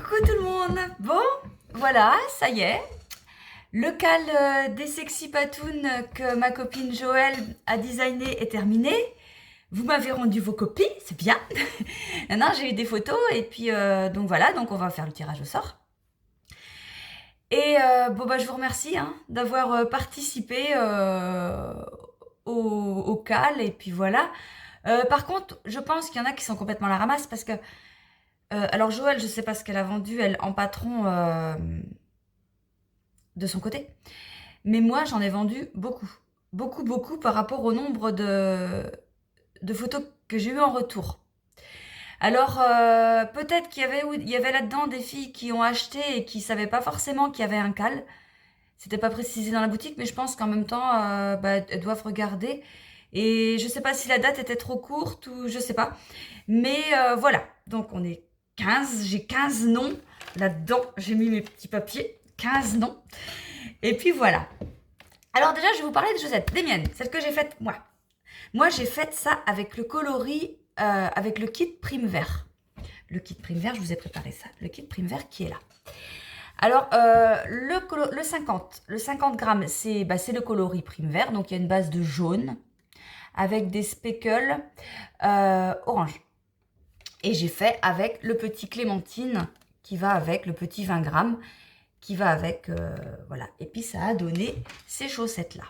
Coucou tout le monde. Bon, voilà, ça y est. Le cal des sexy patounes que ma copine Joëlle a designé est terminé. Vous m'avez rendu vos copies, c'est bien. Maintenant, j'ai eu des photos et puis donc voilà, donc on va faire le tirage au sort. Et bon bah je vous remercie d'avoir participé au cal et puis voilà. Par contre, je pense qu'il y en a qui sont complètement à la ramasse parce que alors Joëlle, je sais pas ce qu'elle a vendu, elle en patron de son côté. Mais moi, j'en ai vendu beaucoup. Beaucoup, beaucoup par rapport au nombre de photos que j'ai eu en retour. Alors, peut-être il y avait là-dedans des filles qui ont acheté et qui savaient pas forcément qu'il y avait un cal. C'était pas précisé dans la boutique, mais je pense qu'en même temps, elles doivent regarder. Et je sais pas si la date était trop courte ou je sais pas. Mais voilà. Donc, on est 15. J'ai 15 noms là-dedans. J'ai mis mes petits papiers. 15 noms. Et puis voilà. Alors déjà, je vais vous parler des chaussettes, des miennes, celles que j'ai faites moi. Moi, j'ai fait ça avec le coloris, avec le kit prime vert. Le kit prime vert, je vous ai préparé ça. Le kit prime vert qui est là. Alors, le 50 grammes, c'est le coloris prime vert. Donc, il y a une base de jaune avec des speckles orange. Et j'ai fait avec le petit clémentine qui va avec le petit 20 grammes qui va avec, voilà. Et puis, ça a donné ces chaussettes-là.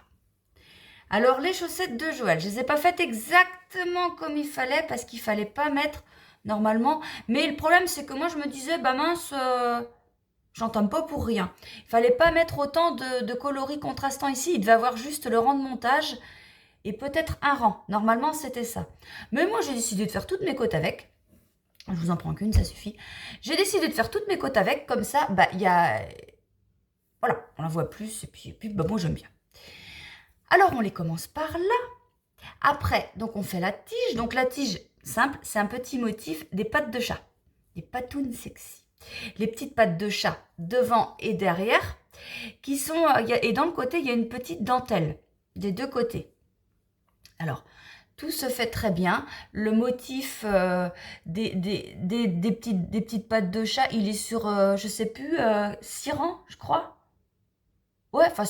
Alors, les chaussettes de Joël, je ne les ai pas faites exactement comme il fallait parce qu'il ne fallait pas mettre normalement. Mais le problème, c'est que moi, je me disais, bah mince, j'entame pas pour rien. Il fallait pas mettre autant de coloris contrastants ici. Il devait avoir juste le rang de montage et peut-être un rang. Normalement, c'était ça. Mais moi, j'ai décidé de faire toutes mes côtes avec. Je vous en prends qu'une, ça suffit. J'ai décidé de faire toutes mes côtes avec. Comme ça, bah, il y a... Voilà, on la voit plus. Et puis bah, moi, j'aime bien. Alors, on les commence par là. Après, donc on fait la tige. Donc la tige, simple, c'est un petit motif des pattes de chat. Des patounes sexy. Les petites pattes de chat devant et derrière. Qui sont, et dans le côté, il y a une petite dentelle. Des deux côtés. Alors, tout se fait très bien. Le motif des petites pattes de chat, il est sur, je sais plus, 6 rangs, je crois. Ouais, enfin,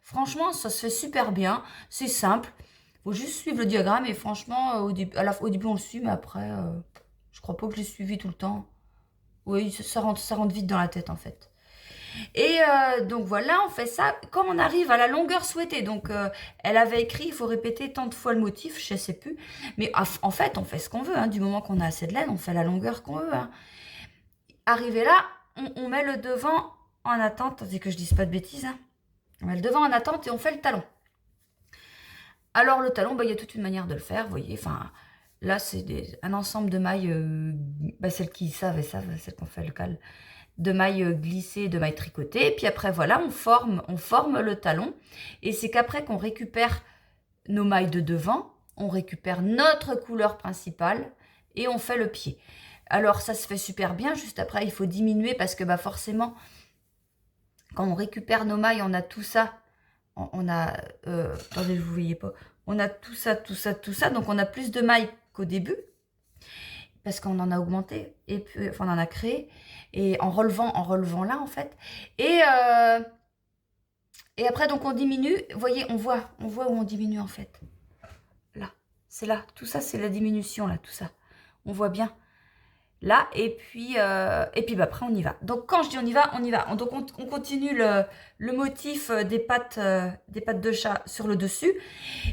franchement, ça se fait super bien. C'est simple. Faut juste suivre le diagramme et franchement, au début, on le suit, mais après, je crois pas que je l'ai suivi tout le temps. Oui, ça rentre vite dans la tête, en fait. Et donc voilà, on fait ça. Quand on arrive à la longueur souhaitée, donc elle avait écrit, il faut répéter tant de fois le motif, je sais plus. Mais en fait, on fait ce qu'on veut. Du moment qu'on a assez de laine, on fait la longueur qu'on veut. Arrivé là, on met le devant en attente, tandis que je dise pas de bêtises. On met le devant en attente et on fait le talon. Alors le talon, il y a toute une manière de le faire, vous voyez. Enfin, là, c'est un ensemble de mailles, celles qui savent et savent, celles qu'on fait le cal, de mailles glissées, de mailles tricotées. Et puis après, voilà, on forme le talon. Et c'est qu'après qu'on récupère nos mailles de devant, on récupère notre couleur principale et on fait le pied. Alors ça se fait super bien. Juste après, il faut diminuer parce que forcément, quand on récupère nos mailles, on a tout ça. On a, attendez, vous ne voyez pas, on a tout ça, tout ça, tout ça, donc on a plus de mailles qu'au début, parce qu'on en a augmenté, et puis, enfin, on en a créé, et en relevant là, en fait, et après, donc, on diminue, vous voyez, on voit où on diminue, en fait, là, c'est là, tout ça, c'est la diminution, là, tout ça, on voit bien, là, et puis après on y va. Donc quand je dis on y va, on y va. Donc on continue le motif des pattes de chat sur le dessus.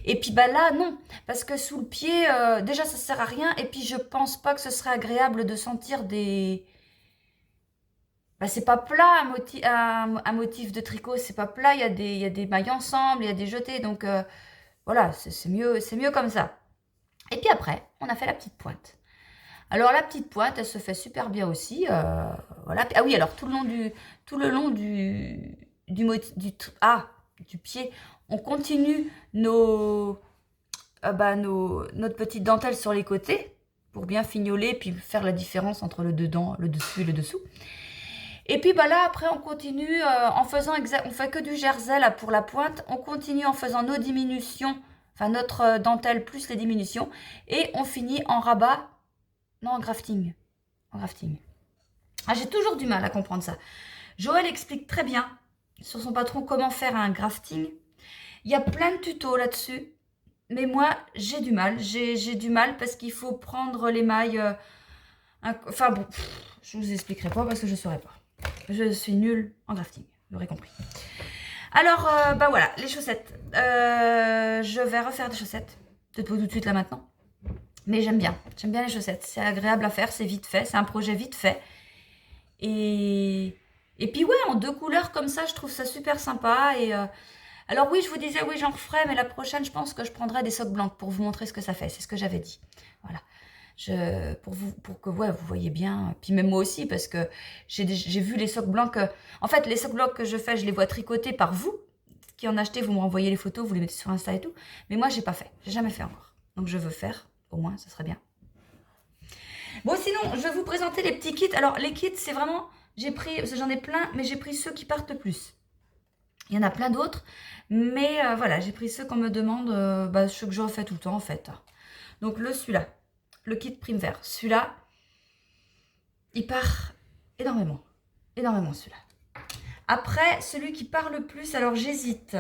Et puis là non, parce que sous le pied, déjà ça sert à rien. Et puis je pense pas que ce serait agréable de sentir des... c'est pas plat un motif de tricot, c'est pas plat. Il y a des mailles ensemble, il y a des jetés. Donc voilà, c'est mieux comme ça. Et puis après, on a fait la petite pointe. Alors la petite pointe, elle se fait super bien aussi. Voilà. Ah oui, alors tout le long du pied, on continue notre petite dentelle sur les côtés pour bien fignoler puis faire la différence entre le dedans, le dessus et le dessous. Et puis là après on continue en faisant on fait que du jersey là pour la pointe. On continue en faisant nos diminutions, enfin notre dentelle plus les diminutions, et on finit en rabat. Non, en grafting. En grafting. Ah, j'ai toujours du mal à comprendre ça. Joël explique très bien sur son patron comment faire un grafting. Il y a plein de tutos là-dessus. Mais moi, j'ai du mal. J'ai du mal parce qu'il faut prendre les mailles. Enfin bon, je vous expliquerai pas parce que je ne saurais pas. Je suis nulle en grafting, vous l'aurez compris. Alors, bah voilà, les chaussettes. Je vais refaire des chaussettes. Peut-être pas tout de suite là maintenant. Mais j'aime bien. J'aime bien les chaussettes. C'est agréable à faire, c'est vite fait. C'est un projet vite fait. Et puis ouais, en 2 couleurs comme ça, je trouve ça super sympa. Alors oui, je vous disais, oui, j'en referai, mais la prochaine, je pense que je prendrai des socks blancs pour vous montrer ce que ça fait. C'est ce que j'avais dit. Voilà. Pour que ouais, vous voyez bien. Puis même moi aussi, parce que j'ai vu les socks blancs que... En fait, les socks blancs que je fais, je les vois tricotés par vous, qui en achetez, vous me renvoyez les photos, vous les mettez sur Insta et tout. Mais moi, j'ai pas fait. J'ai jamais fait encore. Donc je veux faire, au moins, ce serait bien. Bon, sinon, je vais vous présenter les petits kits. Alors, les kits, c'est vraiment... J'en ai plein, mais j'ai pris ceux qui partent le plus. Il y en a plein d'autres, mais voilà, j'ai pris ceux qu'on me demande, ceux que je refais tout le temps, en fait. Donc, celui-là, le kit prime vert. Celui-là, il part énormément. Énormément, celui-là. Après, celui qui part le plus, alors j'hésite.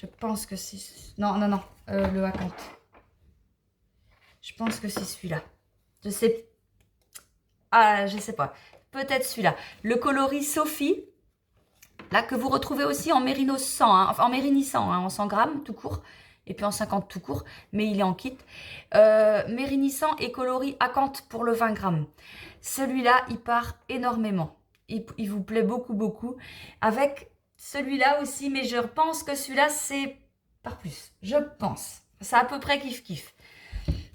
Je pense que c'est... Non, le Hakant. Je pense que c'est celui-là. Je sais... Ah, je sais pas. Peut-être celui-là. Le coloris Sophie, là, que vous retrouvez aussi en Mérino 100, hein, enfin en Mérini 100, hein, en 100 grammes, tout court. Et puis en 50 tout court, mais il est en kit. Mérini 100 et coloris Acanthe pour le 20 grammes. Celui-là, il part énormément. Il vous plaît beaucoup, beaucoup. Avec celui-là aussi, mais je pense que celui-là, c'est par plus. Je pense. C'est à peu près kiff-kiff.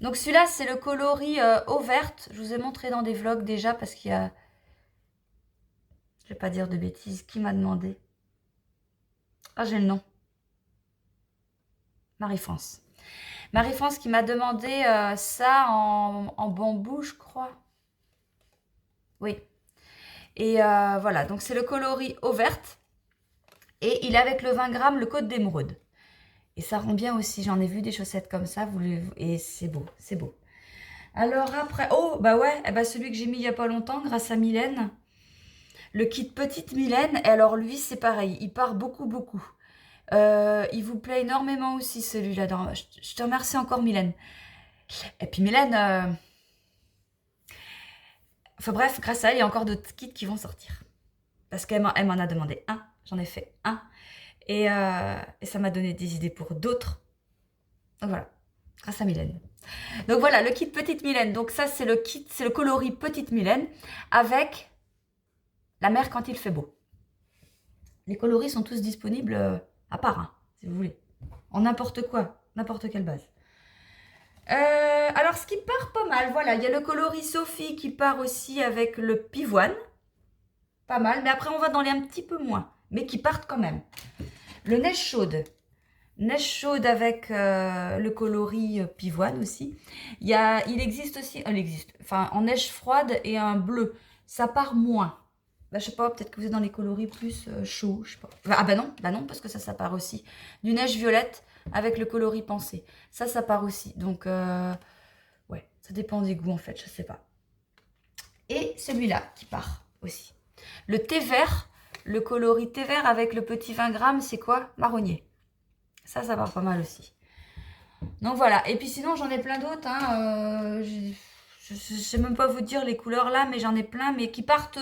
Donc celui-là, c'est le coloris eau verte. Je vous ai montré dans des vlogs déjà parce qu'il y a... Je vais pas dire de bêtises. Qui m'a demandé? Ah, j'ai le nom. Marie-France. Marie-France qui m'a demandé ça en bambou, je crois. Oui. Et voilà, donc c'est le coloris eau verte. Et il est avec le 20 grammes, le Côte d'Émeraude. Et ça rend bien aussi. J'en ai vu des chaussettes comme ça. Et c'est beau, c'est beau. Alors après... Oh, bah ouais, celui que j'ai mis il n'y a pas longtemps, grâce à Mylène. Le kit Petite Mylène. Et alors lui, c'est pareil. Il part beaucoup, beaucoup. Il vous plaît énormément aussi, celui-là. Je te remercie encore, Mylène. Et puis Mylène... Enfin bref, grâce à elle, il y a encore d'autres kits qui vont sortir. Parce qu'elle m'en a demandé un. J'en ai fait un. Et ça m'a donné des idées pour d'autres. Donc voilà, grâce à Mylène. Donc voilà, le kit Petite Mylène. Donc ça, c'est le kit, c'est le coloris Petite Mylène avec la mer quand il fait beau. Les coloris sont tous disponibles à part, hein, si vous voulez. En n'importe quoi, n'importe quelle base. Alors, ce qui part pas mal, voilà, il y a le coloris Sophie qui part aussi avec le pivoine. Pas mal, mais après on va dans les un petit peu moins, mais qui partent quand même. Le neige chaude. Neige chaude avec le coloris pivoine aussi. Il existe aussi, enfin en neige froide et un bleu. Ça part moins. Je sais pas, peut-être que vous êtes dans les coloris plus chauds, je sais pas. Ah bah non, parce que ça part aussi. Du neige violette avec le coloris pensée. Ça part aussi. Donc, ouais, ça dépend des goûts en fait, je sais pas. Et celui-là qui part aussi. Le thé vert, le coloris thé vert avec le petit 20 grammes, c'est quoi? Marronnier. Ça part pas mal aussi. Donc voilà. Et puis sinon, j'en ai plein d'autres. Hein. Je ne sais même pas vous dire les couleurs là, mais j'en ai plein, mais qui partent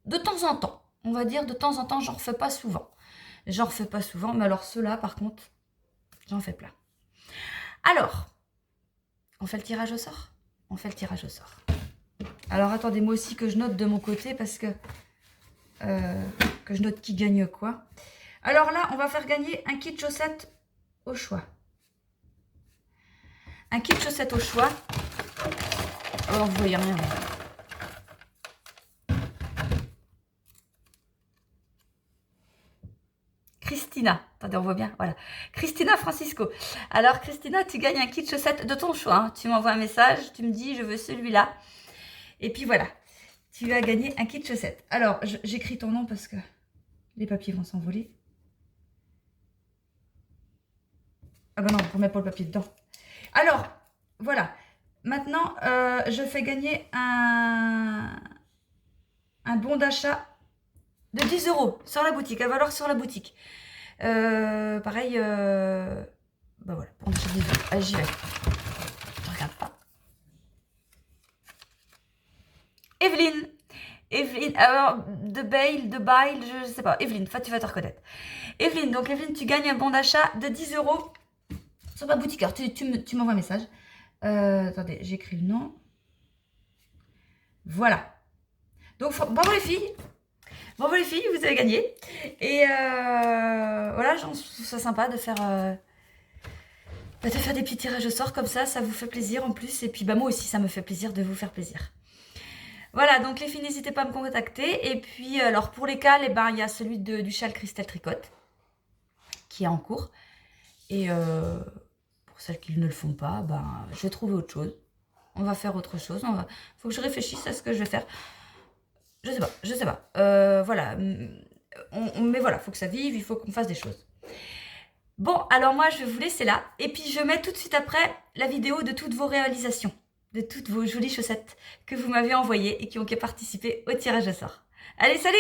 de temps en temps. On va dire de temps en temps, j'en refais pas souvent. J'en refais pas souvent, mais alors ceux-là, par contre, j'en fais plein. Alors, on fait le tirage au sort? On fait le tirage au sort. Alors attendez, moi aussi que je note de mon côté parce que je note qui gagne quoi. Alors là, on va faire gagner un kit chaussettes au choix. Un kit chaussettes au choix. Alors, vous voyez rien. Christina. Attendez, on voit bien. Voilà. Christina Francisco. Alors, Christina, tu gagnes un kit chaussettes de ton choix. Hein. Tu m'envoies un message, tu me dis, je veux celui-là. Et puis voilà. Tu as gagné un kit chaussettes. Alors, j'écris ton nom parce que les papiers vont s'envoler. Ah bah non, on ne remet pas le papier dedans. Alors, voilà. maintenant, je fais gagner un bon d'achat de 10 € sur la boutique, à valoir sur la boutique. Pareil, bah voilà, bon d'achat de 10 €. Allez, j'y vais. Je regarde pas. Evelyne. Evelyne, alors, de Bail, je sais pas. Evelyne, tu vas te reconnaître. Evelyne, donc Evelyne, tu gagnes un bon d'achat de 10 € sur ma boutique. Alors, tu m'envoies un message. Attendez, j'écris le nom. Voilà. Donc, bravo les filles. Bravo les filles, vous avez gagné. Et voilà, je trouve ça sympa de faire des petits tirages au sort comme ça vous fait plaisir en plus. Et puis, bah, moi aussi, ça me fait plaisir de vous faire plaisir. Voilà, donc les filles, n'hésitez pas à me contacter. Et puis, alors pour les cales, ben, il y a celui du châle Christelle Tricotte qui est en cours. Et pour celles qui ne le font pas, ben, je vais trouver autre chose. On va faire autre chose. Faut que je réfléchisse à ce que je vais faire. Je sais pas. Voilà. Mais voilà, faut que ça vive, il faut qu'on fasse des choses. Bon, alors moi, je vais vous laisser là. Et puis, je mets tout de suite après la vidéo de toutes vos réalisations, de toutes vos jolies chaussettes que vous m'avez envoyées et qui ont participé au tirage au sort. Allez, salut!